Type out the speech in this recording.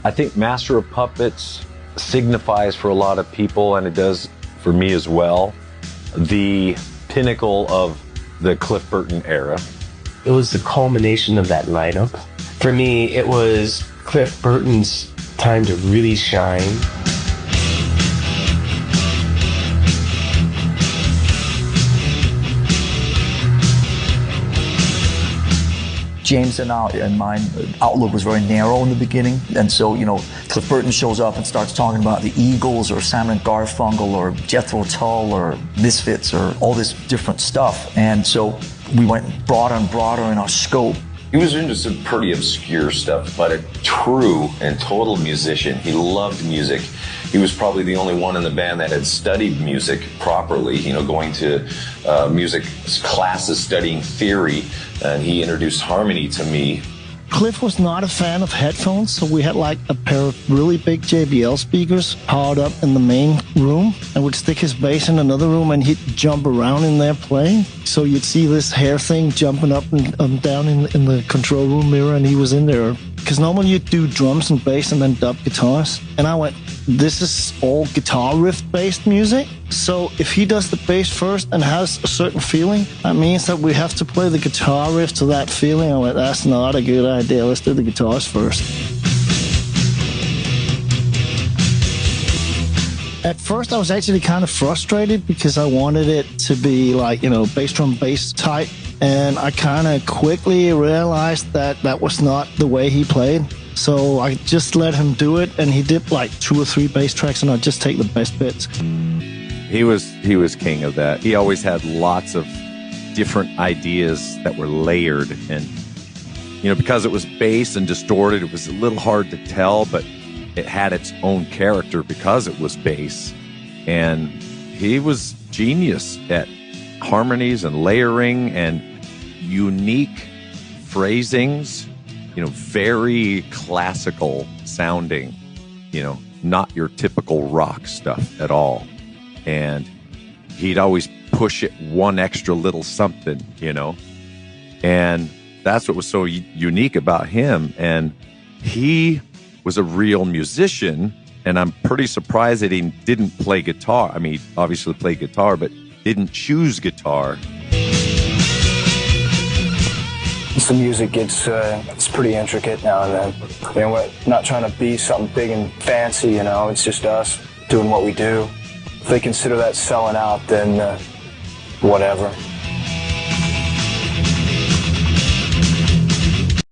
I think Master of Puppets signifies for a lot of people, and it does for me as well, the pinnacle of the Cliff Burton era. It was the culmination of that lineup. For me, it was Cliff Burton's time to really shine. James and my outlook was very narrow in the beginning, and so, you know, Cliff Burton shows up and starts talking about the Eagles or Simon & Garfunkel or Jethro Tull or Misfits or all this different stuff, and so we went broader and broader in our scope. He was into some pretty obscure stuff, but a true and total musician. He loved music. He was probably the only one in the band that had studied music properly, you know, going to music classes, studying theory, and he introduced harmony to me. Cliff was not a fan of headphones, so we had like a pair of really big JBL speakers powered up in the main room, and would stick his bass in another room and he'd jump around in there playing. So you'd see this hair thing jumping up and down in the control room mirror, and he was in there. Because normally you'd do drums and bass and then dub guitars. And I went, this is all guitar riff-based music. So if he does the bass first and has a certain feeling, that means that we have to play the guitar riff to that feeling. I went, that's not a good idea. Let's do the guitars first. At first, I was actually kind of frustrated because I wanted it to be like, you know, bass drum, bass type. And I kind of quickly realized that that was not the way he played. So I just let him do it, and he did like 2 or 3 bass tracks, and I'd just take the best bits. He was king of that. He always had lots of different ideas that were layered, and you know, because it was bass and distorted, it was a little hard to tell, but it had its own character because it was bass. And he was genius at harmonies and layering and unique phrasings, you know, very classical sounding, you know, not your typical rock stuff at all. And he'd always push it one extra little something, you know, and that's what was so unique about him. And he was a real musician, and I'm pretty surprised that he didn't play guitar. I mean, he obviously played guitar, but didn't choose guitar. The music gets it's pretty intricate now and then. You know, we're not trying to be something big and fancy, you know, it's just us doing what we do. If they consider that selling out, then whatever.